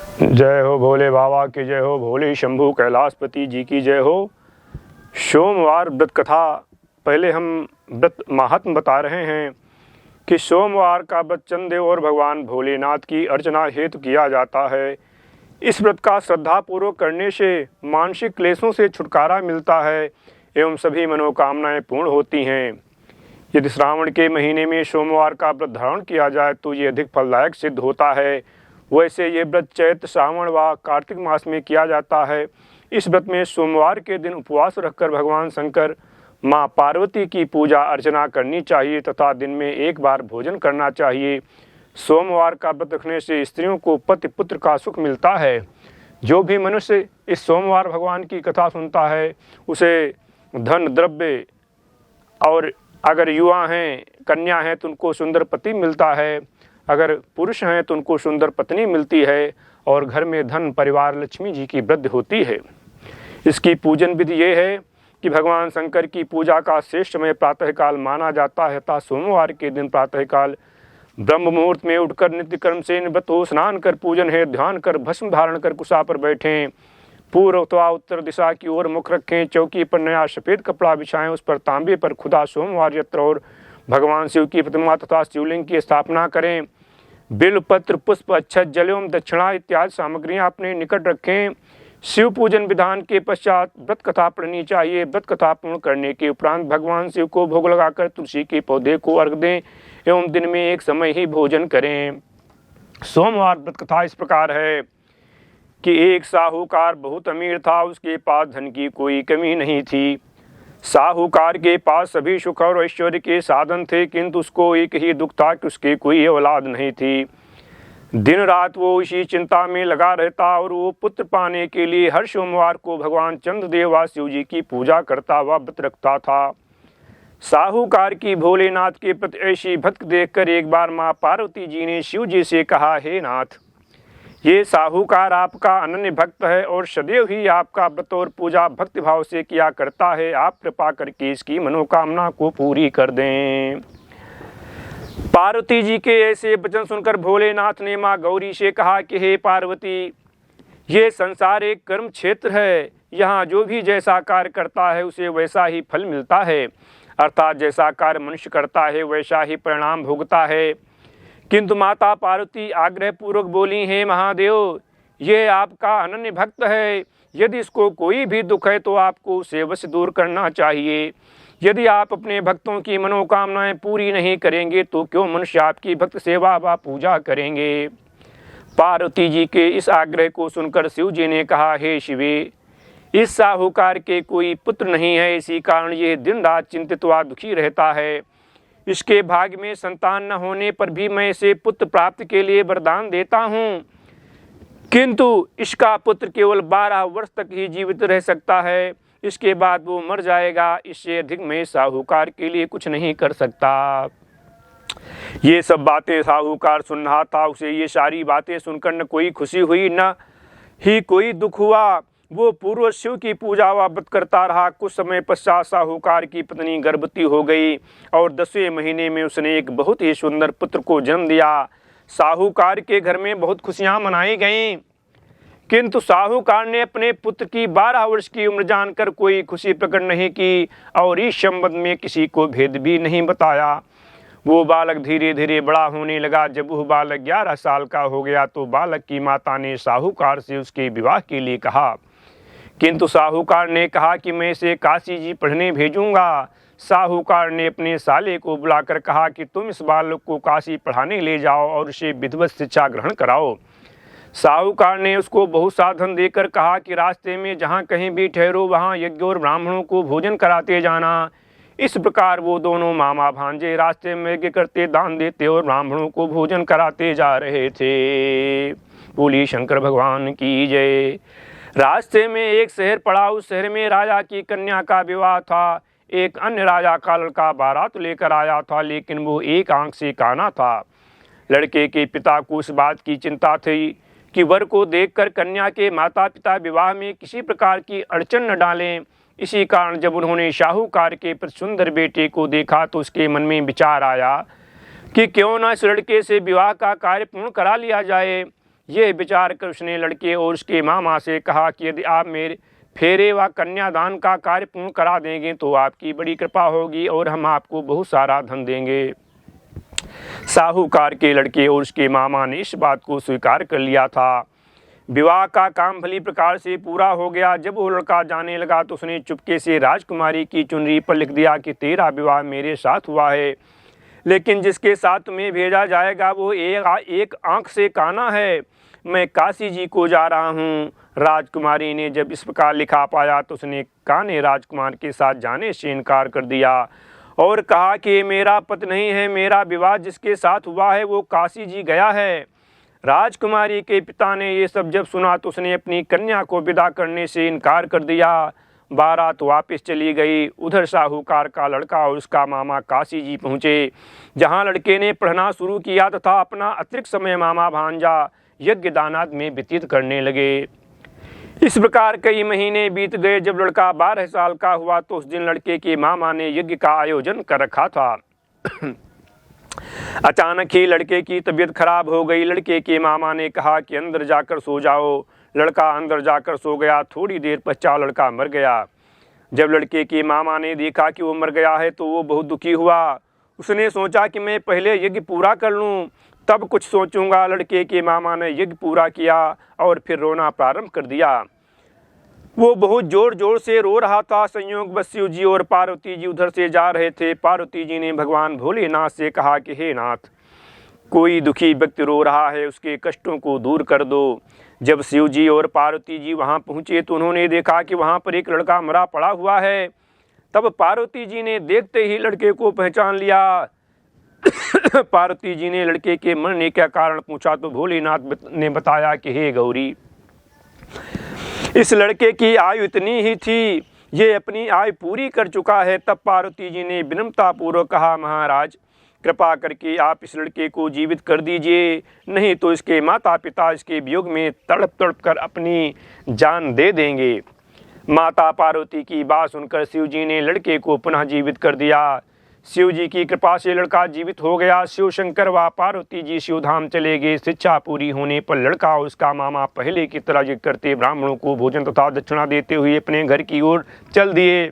जय हो भोले बाबा की जय हो, भोले शंभू कैलाशपति जी की जय हो। सोमवार व्रत कथा। पहले हम व्रत महात्म बता रहे हैं कि सोमवार का व्रत चंद्रदेव और भगवान भोलेनाथ की अर्चना हेतु किया जाता है। इस व्रत का श्रद्धापूर्वक करने से मानसिक क्लेशों से छुटकारा मिलता है एवं सभी मनोकामनाएं पूर्ण होती हैं। यदि श्रावण के महीने में सोमवार का व्रत धारण किया जाए तो ये अधिक फलदायक सिद्ध होता है। वैसे ये व्रत चैत्र, श्रावण व कार्तिक मास में किया जाता है। इस व्रत में सोमवार के दिन उपवास रखकर भगवान शंकर, माँ पार्वती की पूजा अर्चना करनी चाहिए तथा दिन में एक बार भोजन करना चाहिए। सोमवार का व्रत रखने से स्त्रियों को पति पुत्र का सुख मिलता है। जो भी मनुष्य इस सोमवार भगवान की कथा सुनता है उसे धन, द्रव्य और अगर युवा हैं, कन्या हैं तो उनको सुंदर पति मिलता है, अगर पुरुष हैं तो उनको सुंदर पत्नी मिलती है और घर में धन, परिवार, लक्ष्मी जी की वृद्धि होती है। इसकी पूजन विधि ये है कि भगवान शंकर की पूजा का श्रेष्ठ समय प्रातःकाल माना जाता है तथा सोमवार के दिन प्रातःकाल ब्रह्म मुहूर्त में उठकर नित्य कर्म से निवृत्त हो स्नान कर, पूजन है, ध्यान कर, भस्म धारण कर कुशा पर बैठें, पूर्व अथवा उत्तर दिशा की ओर मुख रखें, चौकी पर नया सफ़ेद कपड़ा बिछाएं, उस पर तांबे पर खुदा सोमवार यंत्र और भगवान शिव की प्रतिमा तथा शिवलिंग की स्थापना करें। बिल, पत्र, पुष्प, अक्षत, जल एवं दक्षिणा इत्यादि सामग्रियां अपने निकट रखें। शिव पूजन विधान के पश्चात व्रत कथा पढ़नी चाहिए। व्रत कथा पूर्ण करने के उपरांत भगवान शिव को भोग लगाकर तुलसी के पौधे को अर्घ दें एवं दिन में एक समय ही भोजन करें। सोमवार व्रत कथा इस प्रकार है कि एक साहूकार बहुत अमीर था, उसके पास धन की कोई कमी नहीं थी। साहूकार के पास सभी सुख और ऐश्वर्य के साधन थे, किंतु उसको एक ही दुख था कि उसकी कोई औलाद नहीं थी। दिन रात वो इसी चिंता में लगा रहता और वो पुत्र पाने के लिए हर सोमवार को भगवान चंद्रदेव व शिव जी की पूजा करता व व्रत रखता था। साहूकार की भोलेनाथ के प्रति ऐसी भक्ति देखकर एक बार माँ पार्वती जी ने शिव जी से कहा, हे नाथ, ये साहूकार आपका अनन्य भक्त है और सदैव ही आपका व्रत और पूजा भक्ति भाव से किया करता है। आप कृपा करके इसकी मनोकामना को पूरी कर दें। पार्वती जी के ऐसे वचन सुनकर भोलेनाथ ने माँ गौरी से कहा कि हे पार्वती, ये संसार एक कर्म क्षेत्र है। यहाँ जो भी जैसा कार्य करता है उसे वैसा ही फल मिलता है, अर्थात जैसा कार्य मनुष्य करता है वैसा ही परिणाम भोगता है। किंतु माता पार्वती आग्रह पूर्वक बोली, हे महादेव, ये आपका अनन्य भक्त है। यदि इसको कोई भी दुख है तो आपको उसे अवश्य दूर करना चाहिए। यदि आप अपने भक्तों की मनोकामनाएं पूरी नहीं करेंगे तो क्यों मनुष्य आपकी भक्त सेवा व पूजा करेंगे। पार्वती जी के इस आग्रह को सुनकर शिव जी ने कहा, हे शिवे, इस साहूकार के कोई पुत्र नहीं है, इसी कारण ये दिन रात चिंतित व दुखी रहता है। इसके भाग्य में संतान न होने पर भी मैं इसे पुत्र प्राप्त के लिए वरदान देता हूँ, किंतु इसका पुत्र केवल 12 वर्ष तक ही जीवित रह सकता है, इसके बाद वो मर जाएगा। इससे अधिक मैं साहूकार के लिए कुछ नहीं कर सकता। ये सब बातें साहूकार सुन रहा था। उसे ये सारी बातें सुनकर न कोई खुशी हुई न ही कोई दुख हुआ। वो पूर्व शिव की पूजा व व्रत करता रहा। कुछ समय पश्चात साहूकार की पत्नी गर्भवती हो गई और 10वें महीने में उसने एक बहुत ही सुंदर पुत्र को जन्म दिया। साहूकार के घर में बहुत खुशियां मनाई गईं, किंतु साहूकार ने अपने पुत्र की 12 वर्ष की उम्र जानकर कोई खुशी प्रकट नहीं की और इस संबंध में किसी को भेद भी नहीं बताया। वो बालक धीरे धीरे बड़ा होने लगा। जब वह बालक 11 साल का हो गया तो बालक की माता ने साहूकार से उसके विवाह के लिए कहा, किंतु साहूकार ने कहा कि मैं इसे काशी जी पढ़ने भेजूंगा। साहूकार ने अपने साले को बुलाकर कहा कि तुम इस बालक को काशी पढ़ाने ले जाओ और उसे विधिवत शिक्षा ग्रहण कराओ। साहूकार ने उसको बहुत सा धन देकर कहा कि रास्ते में जहाँ कहीं भी ठहरो वहाँ यज्ञ और ब्राह्मणों को भोजन कराते जाना। इस प्रकार वो दोनों मामा भांजे रास्ते में यज्ञ करते, दान देते और ब्राह्मणों को भोजन कराते जा रहे थे। बोली शंकर भगवान की जय। रास्ते में एक शहर पड़ा। उस शहर में राजा की कन्या का विवाह था। एक अन्य राजा का लड़का बारात लेकर आया था, लेकिन वो एक आंख से काना था। लड़के के पिता को इस बात की चिंता थी कि वर को देखकर कन्या के माता पिता विवाह में किसी प्रकार की अड़चन न डालें। इसी कारण जब उन्होंने साहूकार के प्रति सुंदर बेटे को देखा तो उसके मन में विचार आया कि क्यों न इस लड़के से विवाह का कार्य पूर्ण करा लिया जाए। यह विचार कर उसने लड़के और उसके मामा से कहा कि यदि आप मेरे फेरे व कन्यादान का कार्य पूर्ण करा देंगे तो आपकी बड़ी कृपा होगी और हम आपको बहुत सारा धन देंगे। साहूकार के लड़के और उसके मामा ने इस बात को स्वीकार कर लिया था। विवाह का काम भली प्रकार से पूरा हो गया। जब वो लड़का जाने लगा तो उसने चुपके से राजकुमारी की चुनरी पर लिख दिया कि तेरा विवाह मेरे साथ हुआ है, लेकिन जिसके साथ तुम्हें भेजा जाएगा वो एक आंख से काना है। मैं काशी जी को जा रहा हूँ। राजकुमारी ने जब इस प्रकार लिखा पाया तो उसने काने राजकुमार के साथ जाने से इनकार कर दिया और कहा कि मेरा पति नहीं है, मेरा विवाह जिसके साथ हुआ है वो काशी जी गया है। राजकुमारी के पिता ने ये सब जब सुना तो उसने अपनी कन्या को विदा करने से इनकार कर दिया। बारात वापस चली गई। उधर साहूकार का लड़का और उसका मामा काशी जी पहुँचे, जहाँ लड़के ने पढ़ना शुरू किया तथा अपना अतिरिक्त समय मामा भांजा यज्ञ दानाद में व्यतीत करने लगे। इस प्रकार कई महीने बीत गए। जब लड़का 12 साल का हुआ तो उस दिन लड़के के मामा ने यज्ञ का आयोजन कर रखा था। अचानक ही लड़के की तबीयत खराब हो गई। लड़के के मामा ने कहा कि अंदर जाकर सो जाओ। लड़का अंदर जाकर सो गया। थोड़ी देर पश्चात लड़का मर गया। जब लड़के के मामा ने देखा कि वो मर गया है तो वो बहुत दुखी हुआ। उसने सोचा कि मैं पहले यज्ञ पूरा कर लूं, तब कुछ सोचूंगा। लड़के के मामा ने यज्ञ पूरा किया और फिर रोना प्रारंभ कर दिया। वो बहुत जोर जोर से रो रहा था। संयोगवश शिव जी और पार्वती जी उधर से जा रहे थे। पार्वती जी ने भगवान भोलेनाथ से कहा कि हे नाथ, कोई दुखी व्यक्ति रो रहा है, उसके कष्टों को दूर कर दो। जब शिव जी और पार्वती जी वहाँ पहुँचे तो उन्होंने देखा कि वहाँ पर एक लड़का मरा पड़ा हुआ है। तब पार्वती जी ने देखते ही लड़के को पहचान लिया। पार्वती जी ने लड़के के मरने का कारण पूछा तो भोलेनाथ ने बताया कि हे गौरी, इस लड़के की आयु इतनी ही थी, ये अपनी आयु पूरी कर चुका है। तब पार्वती जी ने विनम्रतापूर्वक कहा, महाराज कृपा करके आप इस लड़के को जीवित कर दीजिए, नहीं तो इसके माता पिता इसके वियोग में तड़प तड़प कर अपनी जान दे देंगे। माता पार्वती की बात सुनकर शिव जी ने लड़के को पुनः जीवित कर दिया। शिव जी की कृपा से लड़का जीवित हो गया। शिव शंकर व पार्वती जी शिवधाम चले गए। शिक्षा पूरी होने पर लड़का और उसका मामा पहले की तरह यज्ञ करते ब्राह्मणों को भोजन तथा दक्षिणा देते हुए अपने घर की ओर चल दिए।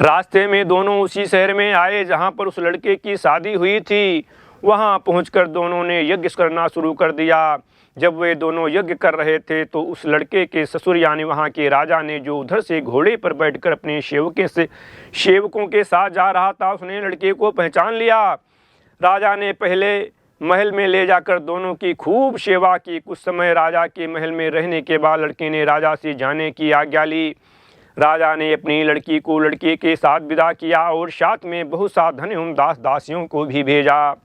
रास्ते में दोनों उसी शहर में आए जहाँ पर उस लड़के की शादी हुई थी। वहाँ पहुंचकर दोनों ने यज्ञ करना शुरू कर दिया। जब वे दोनों यज्ञ कर रहे थे तो उस लड़के के ससुर यानी वहाँ के राजा ने, जो उधर से घोड़े पर बैठकर अपने सेवकों के साथ जा रहा था, उसने लड़के को पहचान लिया। राजा ने पहले महल में ले जाकर दोनों की खूब सेवा की। कुछ समय राजा के महल में रहने के बाद लड़के ने राजा से जाने की आज्ञा ली। राजा ने अपनी लड़की को लड़के के साथ विदा किया और साथ में बहुत सा धन एवं दास दासियों को भी भेजा।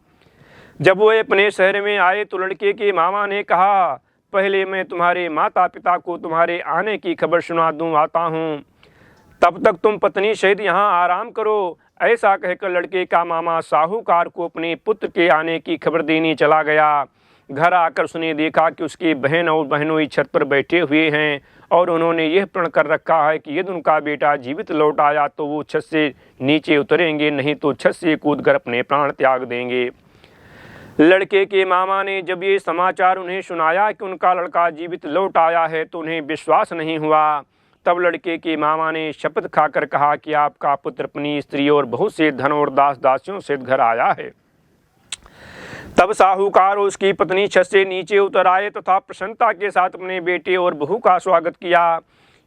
जब वो अपने शहर में आए तो लड़के के मामा ने कहा, पहले मैं तुम्हारे माता पिता को तुम्हारे आने की खबर सुना दूं, आता हूँ, तब तक तुम पत्नी सहित यहाँ आराम करो। ऐसा कहकर लड़के का मामा साहूकार को अपने पुत्र के आने की खबर देने चला गया। घर आकर उसने देखा कि उसकी बहन और बहनोई छत पर बैठे हुए हैं और उन्होंने यह प्रण कर रखा है कि यदि उनका बेटा जीवित लौट आया तो वो छत से नीचे उतरेंगे, नहीं तो छत से कूदकर अपने प्राण त्याग देंगे। लड़के के मामा ने जब ये समाचार उन्हें सुनाया कि उनका लड़का जीवित लौट आया है तो उन्हें विश्वास नहीं हुआ। तब लड़के के मामा ने शपथ खाकर कहा कि आपका पुत्र अपनी स्त्री और बहुत से धन और दास दासियों से घर आया है। तब साहूकार और उसकी पत्नी छत से नीचे उतर आए तथा प्रसन्नता के साथ अपने बेटे और बहू का स्वागत किया।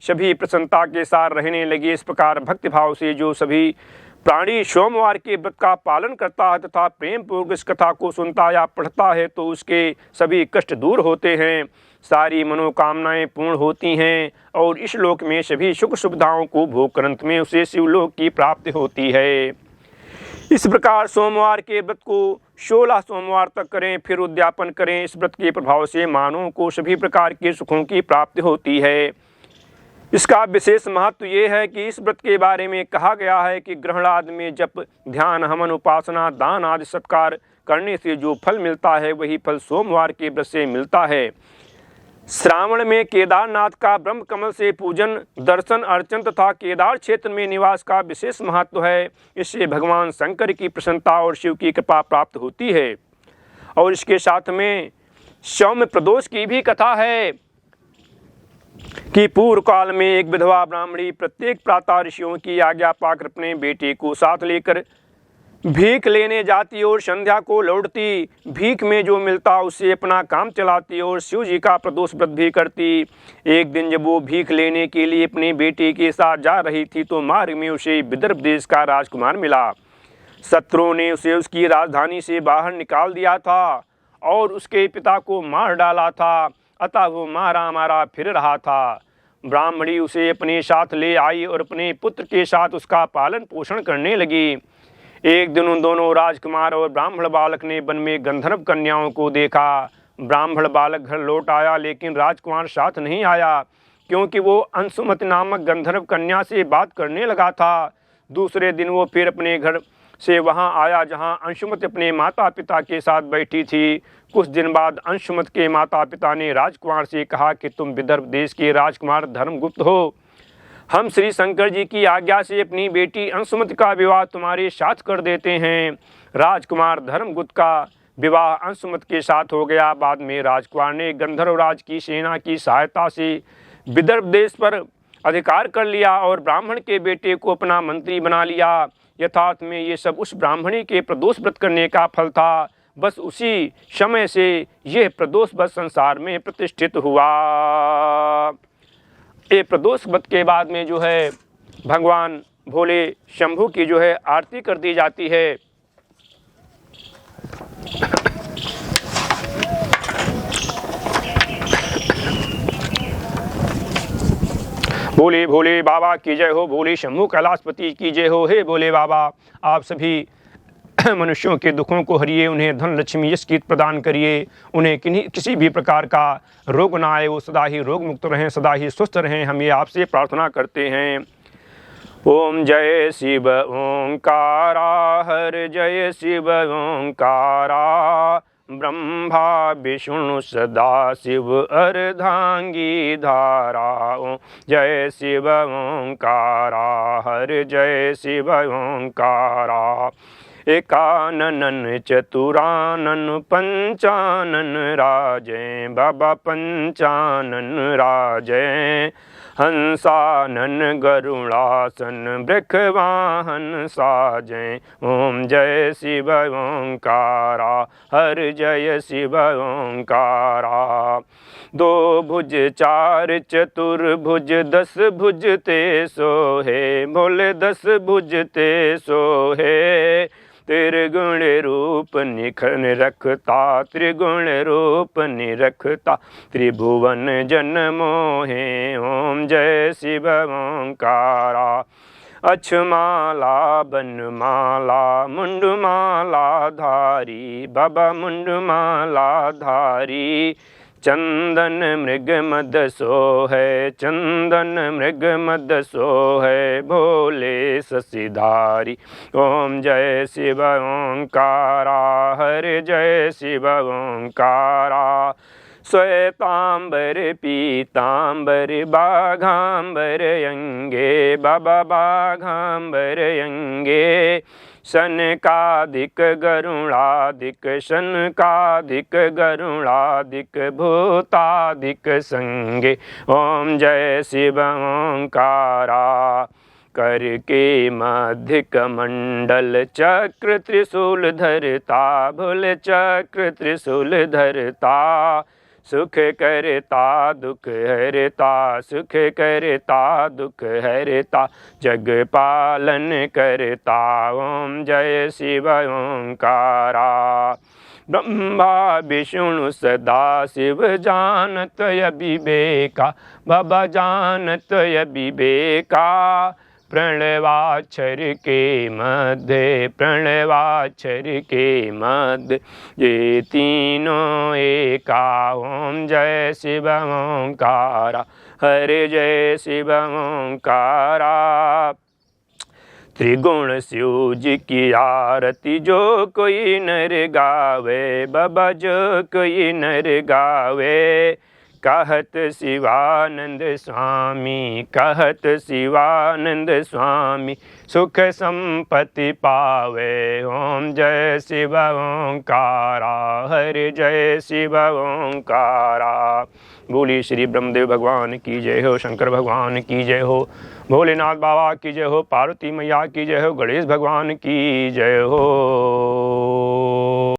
सभी प्रसन्नता के साथ रहने लगे। इस प्रकार भक्तिभाव से जो सभी प्राणी सोमवार के व्रत का पालन करता है तथा प्रेम पूर्वक इस कथा को सुनता या पढ़ता है तो उसके सभी कष्ट दूर होते हैं, सारी मनोकामनाएं पूर्ण होती हैं और इस लोक में सभी सुख सुविधाओं को भोग कर अंत में उसे शिवलोक की प्राप्ति होती है। इस प्रकार सोमवार के व्रत को 16 सोमवार तक करें, फिर उद्यापन करें। इस व्रत के प्रभाव से मानवों को सभी प्रकार के सुखों की प्राप्ति होती है। इसका विशेष महत्व ये है कि इस व्रत के बारे में कहा गया है कि ग्रहण आदि में जप, ध्यान, हवन, उपासना, दान आदि सत्कार करने से जो फल मिलता है वही फल सोमवार के व्रत से मिलता है। श्रावण में केदारनाथ का ब्रह्म कमल से पूजन, दर्शन, अर्चन तथा केदार क्षेत्र में निवास का विशेष महत्व है। इससे भगवान शंकर की प्रसन्नता और शिव की कृपा प्राप्त होती है। और इसके साथ में सौम्य प्रदोष की भी कथा है कि पूर्व काल में एक विधवा ब्राह्मणी प्रत्येक प्रातः ऋषियों की आज्ञा पाकर अपने बेटे को साथ लेकर भीख लेने जाती और संध्या को लौटती। भीख में जो मिलता उससे अपना काम चलाती और शिव जी का प्रदोष व्रत भी करती। एक दिन जब वो भीख लेने के लिए अपने बेटे के साथ जा रही थी तो मार्ग में उसे विदर्भ देश का राजकुमार मिला। शत्रुओं ने उसे उसकी राजधानी से बाहर निकाल दिया था और उसके पिता को मार डाला था, अतः वो मारा मारा फिर रहा था। ब्राह्मणी उसे अपने साथ ले आई और अपने पुत्र के साथ उसका पालन पोषण करने लगी। एक दिन उन दोनों राजकुमार और ब्राह्मण बालक ने वन में गंधर्व कन्याओं को देखा। ब्राह्मण बालक घर लौट आया लेकिन राजकुमार साथ नहीं आया, क्योंकि वो अंशुमति नामक गंधर्व कन्या से बात करने लगा था। दूसरे दिन वो फिर अपने घर से वहां आया जहां अंशुमति अपने माता पिता के साथ बैठी थी। कुछ दिन बाद अंशुमति के माता पिता ने राजकुमार से कहा कि तुम विदर्भ देश के राजकुमार धर्मगुप्त हो। हम श्री शंकर जी की आज्ञा से अपनी बेटी अंशुमति का विवाह तुम्हारे साथ कर देते हैं। राजकुमार धर्मगुप्त का विवाह अंशुमति के साथ हो गया। बाद में राजकुमार ने गंधर्वराज की सेना की सहायता से विदर्भ देश पर अधिकार कर लिया और ब्राह्मण के बेटे को अपना मंत्री बना लिया। यथार्थ में ये सब उस ब्राह्मणी के प्रदोष व्रत करने का फल था। बस उसी समय से यह प्रदोष व्रत संसार में प्रतिष्ठित हुआ। ये प्रदोष व्रत के बाद में जो है भगवान भोले शंभू की जो है आरती कर दी जाती है। भोले भोले बाबा की जय हो, भोले शंभू कैलाशपति की जय हो। हे भोले बाबा, आप सभी मनुष्यों के दुखों को हरिए, उन्हें धन लक्ष्मी यश कीर्ति प्रदान करिए, उन्हें किसी भी प्रकार का रोग ना आए, वो सदा ही रोग मुक्त रहें, सदा ही स्वस्थ रहें, हम ये आपसे प्रार्थना करते हैं। ओम जय शिव ओंकारा, हर जय शिव ओंकारा, ब्रह्मा विष्णु सदा शिव अर्धांगी धारा। ओम जय शिव ओंकारा, हर जय शिव ओंकारा, एकानन चतुरानन पंचानन राजे, बाबा पंचानन राजे, हंसानन गरुड़ासन वृषवाहन साजे। ओम जय शिव ओंकारा, हर जय शिव ओंकारा, दो भुज चार चतुर्भुज, दस भुज ते सोहे, बोले दस भुज ते सोहे, त्रिगुण रूप निखन रखता, त्रिगुण रूप निरखता, त्रिभुवन जन मोहे। ओम जय शिव ओंकारा, अक्षमाला बनमाला, मुंडमाला धारी, बाबा मुंडमाला धारी, चंदन मृग मद सोहै, चंदन मृग मद सोहै, भोले शशिधारी। ओम जय शिव ओंकारा, हर जय शिव ओंकारा, श्वेतांबर पीतांबर बाघांबर अंगे, बाबा बाघांबर अंगे, शनकादिक गरुड़ादिक, शनकादिक गरुड़ादिक, भूतादिक संगे। ओम जय शिव ओंकारा, करके मध्य कमंडल चक्र त्रिशूल धरता, भूल चक्र त्रिशूल धरता, सुख करता दुख हरता, सुख करता दुख हरता, जग पालन करता। ओम जय शिव ओंकारा, ब्रह्मा विष्णु सदा शिव जानत विवेका, बाबा जानत विवेका, प्रणवाक्षर के मध्य, प्रणवाक्षर के मध्य, ये तीनों एका। ओम जय शिव ओंकारा, हरे जय शिव ओंकारा, त्रिगुण शिव जी की आरती जो कोई नर गावे, बाबा जो कोई नर गावे, कहत शिवानंद स्वामी, कहत शिवानंद स्वामी, सुख संपत्ति पावे। ओम जय शिव ओंकारा, हरि जय शिव ओंकारा। बोली श्री ब्रह्मदेव भगवान की जय हो, शंकर भगवान की जय हो, भोलेनाथ बाबा की जय हो, पार्वती मैया की जय हो, गणेश भगवान की जय हो।